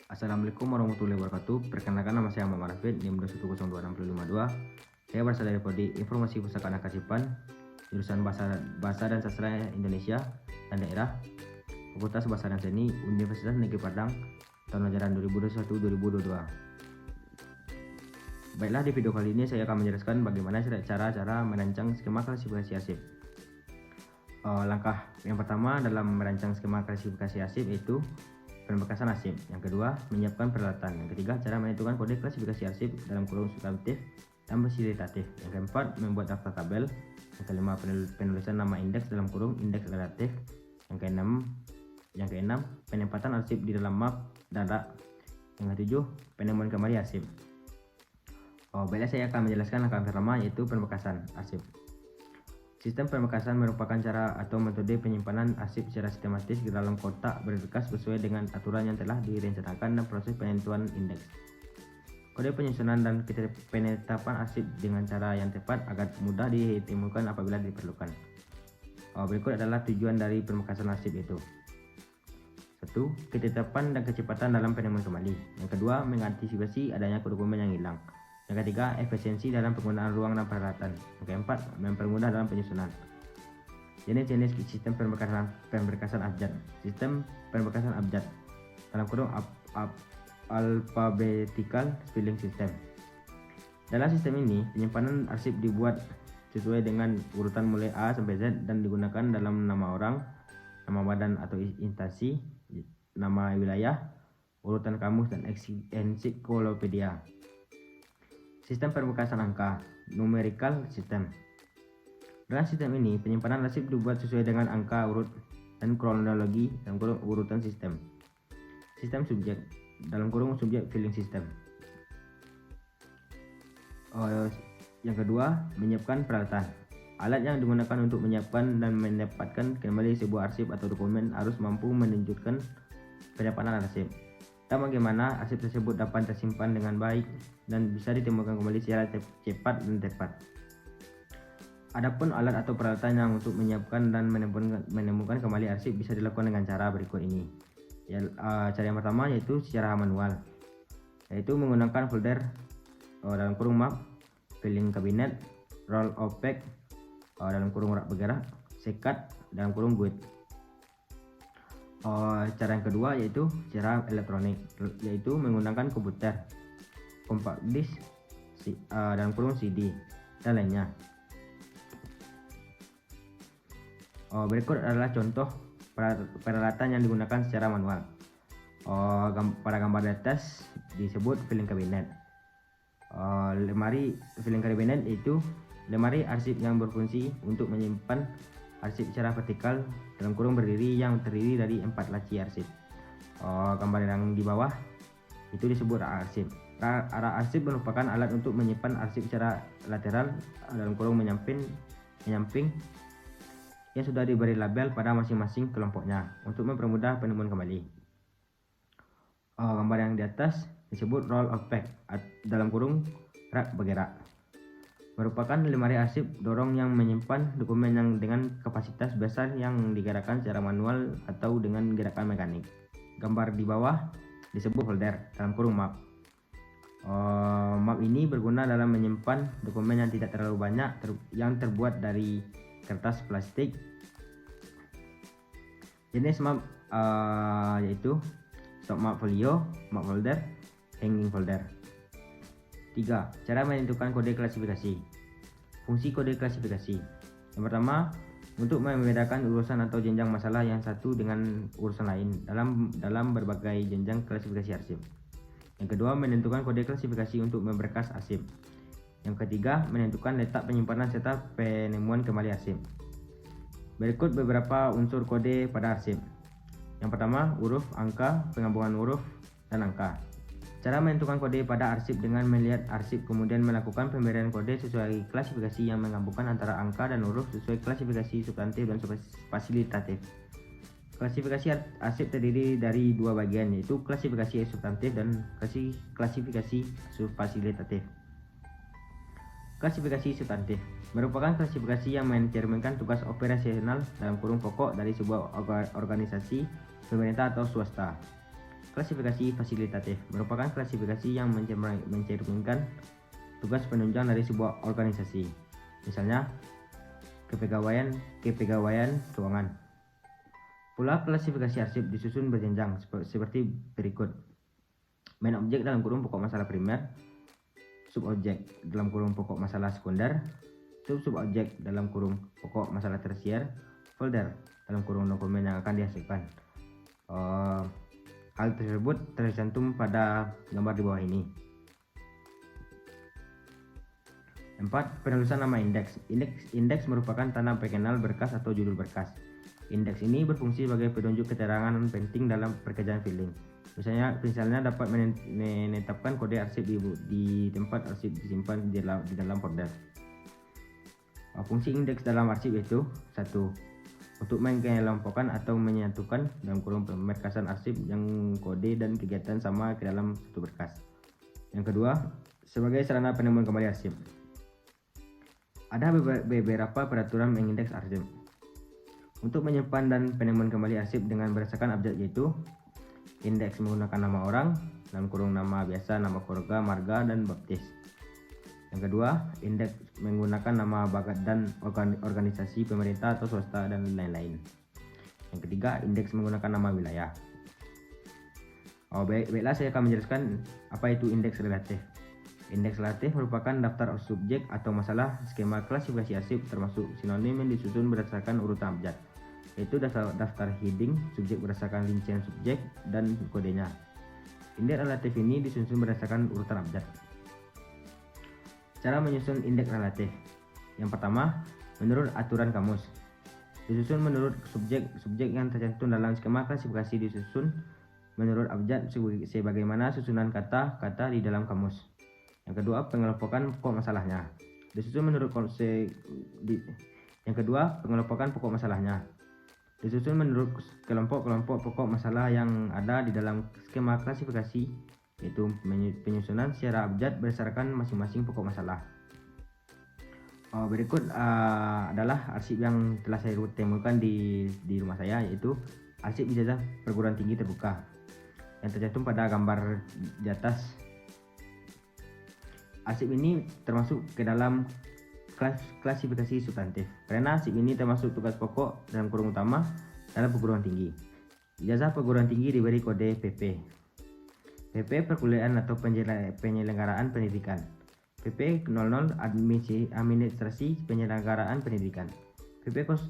Assalamualaikum warahmatullahi wabarakatuh. Perkenalkan, nama saya Muhammad Rafid, NIM 2102652. Saya berasal dari Prodi Informasi Pusaka Kasipan, jurusan Bahasa dan Sastra Indonesia dan Daerah, Fakultas Bahasa dan Seni, Universitas Negeri Padang, tahun ajaran 2021-2022. Baiklah, di video kali ini saya akan menjelaskan bagaimana cara merancang skema klasifikasi arsip. Langkah yang pertama dalam merancang skema klasifikasi arsip yaitu pembekasan arsip. Yang kedua, menyiapkan peralatan. Yang ketiga, cara menentukan kode klasifikasi arsip dalam kurung substantif dan fasilitatif. Yang keempat, membuat daftar tabel. Yang kelima, penulisan nama indeks dalam kurung indeks relatif. Yang keenam, penempatan arsip di dalam map data. Yang ketujuh, penemuan kembali arsip. Baiklah, saya akan menjelaskan langkah pertama yaitu pembekasan arsip. Sistem pembekasan merupakan cara atau metode penyimpanan arsip secara sistematis di dalam kotak berbekas sesuai dengan aturan yang telah direncanakan dan proses penentuan indeks, kode penyusunan dan penetapan arsip dengan cara yang tepat agar mudah ditemukan apabila diperlukan. Berikut adalah tujuan dari pembekasan arsip itu. 1. Ketetapan dan kecepatan dalam penemuan kembali. Yang kedua, mengantisipasi adanya dokumen yang hilang. Yang ketiga, efisiensi dalam penggunaan ruang dan peralatan. Yang keempat, mempermudah dalam penyusunan. Jenis-jenis sistem pembekasan abjad. Sistem pembekasan abjad dalam kurung alphabetical spelling system. Dalam sistem ini, penyimpanan arsip dibuat sesuai dengan urutan mulai A sampai Z dan digunakan dalam nama orang, nama badan atau instansi, nama wilayah, urutan kamus, dan ensiklopedia. Sistem pembekasan angka, numerical system. Dalam sistem ini, penyimpanan arsip dibuat sesuai dengan angka urut dan kronologi dalam kurung urutan sistem. Sistem subjek dalam kurung subjek filing system. Yang kedua, menyiapkan peralatan. Alat yang digunakan untuk menyiapkan dan mendapatkan kembali sebuah arsip atau dokumen harus mampu menunjukkan penyimpanan arsip dan bagaimana arsip tersebut dapat tersimpan dengan baik dan bisa ditemukan kembali secara cepat dan tepat. Adapun alat atau peralatan yang untuk menyiapkan dan menemukan kembali arsip bisa dilakukan dengan cara berikut ini. Cara yang pertama yaitu secara manual, yaitu menggunakan folder dalam kurung map, filing kabinet, roll of pack dalam kurung rak bergerak, sekat dalam kurung guide. Cara yang kedua yaitu cara elektronik, yaitu menggunakan komputer, compact disk dalam kurung CD dan lainnya. Berikut adalah contoh peralatan yang digunakan secara manual. Pada gambar di atas disebut filing cabinet. Lemari filing cabinet itu lemari arsip yang berfungsi untuk menyimpan arsip secara vertikal dalam kurung berdiri yang terdiri dari 4 laci arsip. Gambar yang di bawah itu disebut rak arsip. Rak arsip merupakan alat untuk menyimpan arsip secara lateral dalam kurung menyamping yang sudah diberi label pada masing-masing kelompoknya untuk mempermudah penemuan kembali. Gambar yang di atas disebut roll of pack dalam kurung rak bergerak. Merupakan lemari arsip dorong yang menyimpan dokumen yang dengan kapasitas besar yang digerakkan secara manual atau dengan gerakan mekanik. Gambar di bawah disebut folder dalam kurung map. Map ini berguna dalam menyimpan dokumen yang tidak terlalu banyak yang terbuat dari kertas plastik. Jenis map yaitu stock map folio, map folder, hanging folder. 3. Cara menentukan kode klasifikasi. Fungsi kode klasifikasi. Yang pertama, untuk membedakan urusan atau jenjang masalah yang satu dengan urusan lain dalam berbagai jenjang klasifikasi arsip. Yang kedua, menentukan kode klasifikasi untuk memberkas arsip. Yang ketiga, menentukan letak penyimpanan serta penemuan kembali arsip. Berikut beberapa unsur kode pada arsip. Yang pertama, huruf, angka, penggabungan huruf dan angka. Cara menentukan kode pada arsip dengan melihat arsip kemudian melakukan pemberian kode sesuai klasifikasi yang menggabungkan antara angka dan huruf sesuai klasifikasi substantif dan fasilitatif. Klasifikasi arsip terdiri dari dua bagian, yaitu klasifikasi substantif dan klasifikasi fasilitatif. Klasifikasi substantif merupakan klasifikasi yang mencerminkan tugas operasional dalam kurung pokok dari sebuah organisasi pemerintah atau swasta. Klasifikasi fasilitatif merupakan klasifikasi yang mencerminkan tugas penunjang dari sebuah organisasi. Misalnya, kepegawaian keuangan. Pula klasifikasi arsip disusun berjenjang seperti berikut. Main objek dalam kurung pokok masalah primer, subobjek dalam kurung pokok masalah sekunder, subobjek dalam kurung pokok masalah tersier, folder dalam kurung dokumen yang akan dihasilkan. Hal tersebut tercantum pada gambar di bawah ini. 4. Penulisan nama indeks. Indeks merupakan tanda pengenal berkas atau judul berkas. Indeks ini berfungsi sebagai penunjuk keterangan penting dalam pekerjaan filing. Misalnya dapat menetapkan kode arsip di tempat arsip disimpan di dalam folder. Fungsi indeks dalam arsip itu 1. Untuk mengelompokkan atau menyatukan dalam kurung pemberkasan arsip yang kode dan kegiatan sama ke dalam satu berkas. Yang kedua, sebagai sarana penemuan kembali arsip. Ada beberapa peraturan mengindeks arsip. Untuk menyimpan dan penemuan kembali arsip dengan berdasarkan abjad, yaitu indeks menggunakan nama orang dalam kurung nama biasa, nama keluarga, marga, dan baptis. Yang kedua, indeks menggunakan nama bagat dan organisasi pemerintah atau swasta dan lain-lain. Yang ketiga, indeks menggunakan nama wilayah. Baiklah, saya akan menjelaskan apa itu indeks relatif. Indeks relatif merupakan daftar subjek atau masalah skema klasifikasi arsip termasuk sinonim yang disusun berdasarkan urutan abjad, yaitu daftar heading subjek berdasarkan rincian subjek dan kodenya. Indeks relatif ini disusun berdasarkan urutan abjad. Cara menyusun indeks relatif. Yang pertama, menurut aturan kamus. Disusun menurut subjek yang tercantum dalam skema klasifikasi disusun menurut abjad sebagaimana susunan kata-kata di dalam kamus. Yang kedua, pengelompokan pokok masalahnya. Disusun menurut pokok masalahnya. Disusun menurut kelompok-kelompok pokok masalah yang ada di dalam skema klasifikasi, yaitu penyusunan secara abjad berdasarkan masing-masing pokok masalah. Berikut adalah arsip yang telah saya temukan di rumah saya, yaitu arsip ijazah perguruan tinggi terbuka yang tercantum pada gambar di atas. Arsip ini termasuk ke dalam klasifikasi substantif karena arsip ini termasuk tugas pokok dalam kurung utama dalam perguruan tinggi. Ijazah perguruan tinggi diberi kode PP. PP perkuliahan atau penyelenggaraan pendidikan. PP 00 administrasi penyelenggaraan pendidikan. PP 01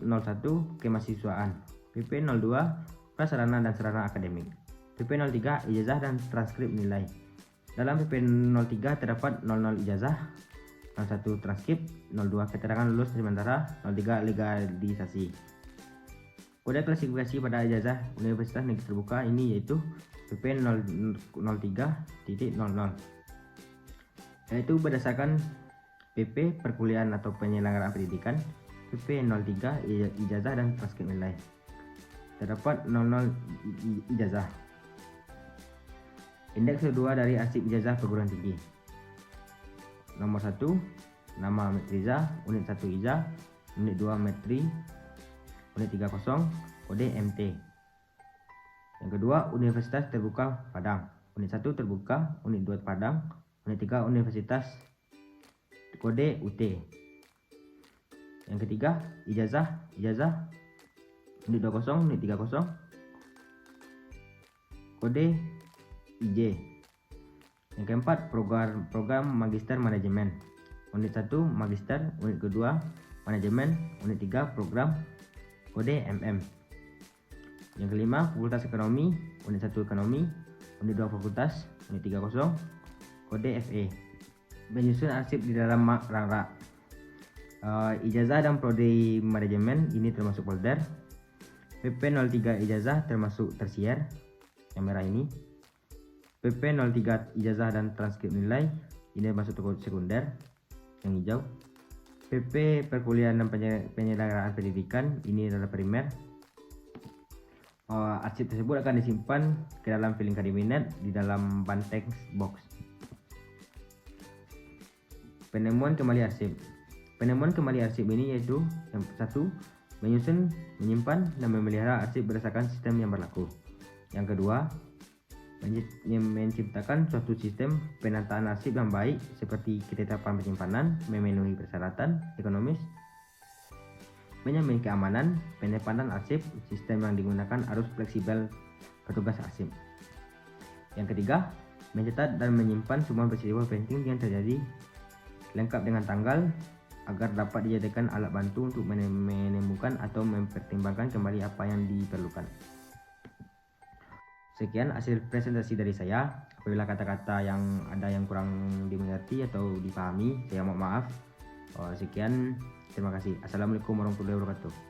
kemahasiswaan. PP 02 prasarana dan sarana akademik. PP 03 ijazah dan transkrip nilai. Dalam PP 03 terdapat 00 ijazah, 01 transkrip, 02 keterangan lulus sementara, 03 legalisasi. Kode klasifikasi pada ijazah Universitas Negeri Terbuka ini yaitu PP 03.00, yaitu berdasarkan PP perkuliahan atau penyelenggaraan pendidikan. PP 03 ijazah dan transkrip nilai. Terdapat 00 ijazah. Indeks kedua dari arsip ijazah perguruan tinggi. Nomor 1, nama Metriza, unit 1 ijazah, unit 2 metri, unit 30, kode MT. Yang kedua, Universitas Terbuka Padang, unit 1 terbuka, unit 2 Padang, unit 3 Universitas, kode UT. Yang ketiga, ijazah, unit 20, unit 30, kode IJ. Yang keempat, program magister manajemen, unit 1 magister, unit kedua manajemen, unit 3 program, kode MM. Yang kelima, fakultas ekonomi, unit 1 ekonomi, unit 2 fakultas, unit 30, kode FE. Menyusun arsip di dalam rangka. Ijazah dan prodi manajemen ini termasuk folder. PP 03 ijazah termasuk tersier, yang merah ini. PP 03 ijazah dan transkrip nilai ini masuk sekunder, yang hijau. PP perkuliahan dan penyelenggaraan pendidikan ini adalah primer. Arsip tersebut akan disimpan ke dalam filing kabinet di dalam banteng box. Penemuan kembali arsip. Penemuan kembali arsip ini yaitu yang satu, menyusun, menyimpan, dan memelihara arsip berdasarkan sistem yang berlaku. Yang kedua, menciptakan suatu sistem penataan arsip yang baik seperti ketetapan penyimpanan, memenuhi persyaratan ekonomis, menjamin keamanan, penyimpanan arsip, sistem yang digunakan harus fleksibel petugas arsip. Yang ketiga, mencatat dan menyimpan semua peristiwa penting yang terjadi lengkap dengan tanggal agar dapat dijadikan alat bantu untuk menemukan atau mempertimbangkan kembali apa yang diperlukan. Sekian hasil presentasi dari saya. Apabila kata-kata yang ada yang kurang dimengerti atau dipahami, saya mohon maaf. Sekian, terima kasih. Assalamualaikum warahmatullahi wabarakatuh.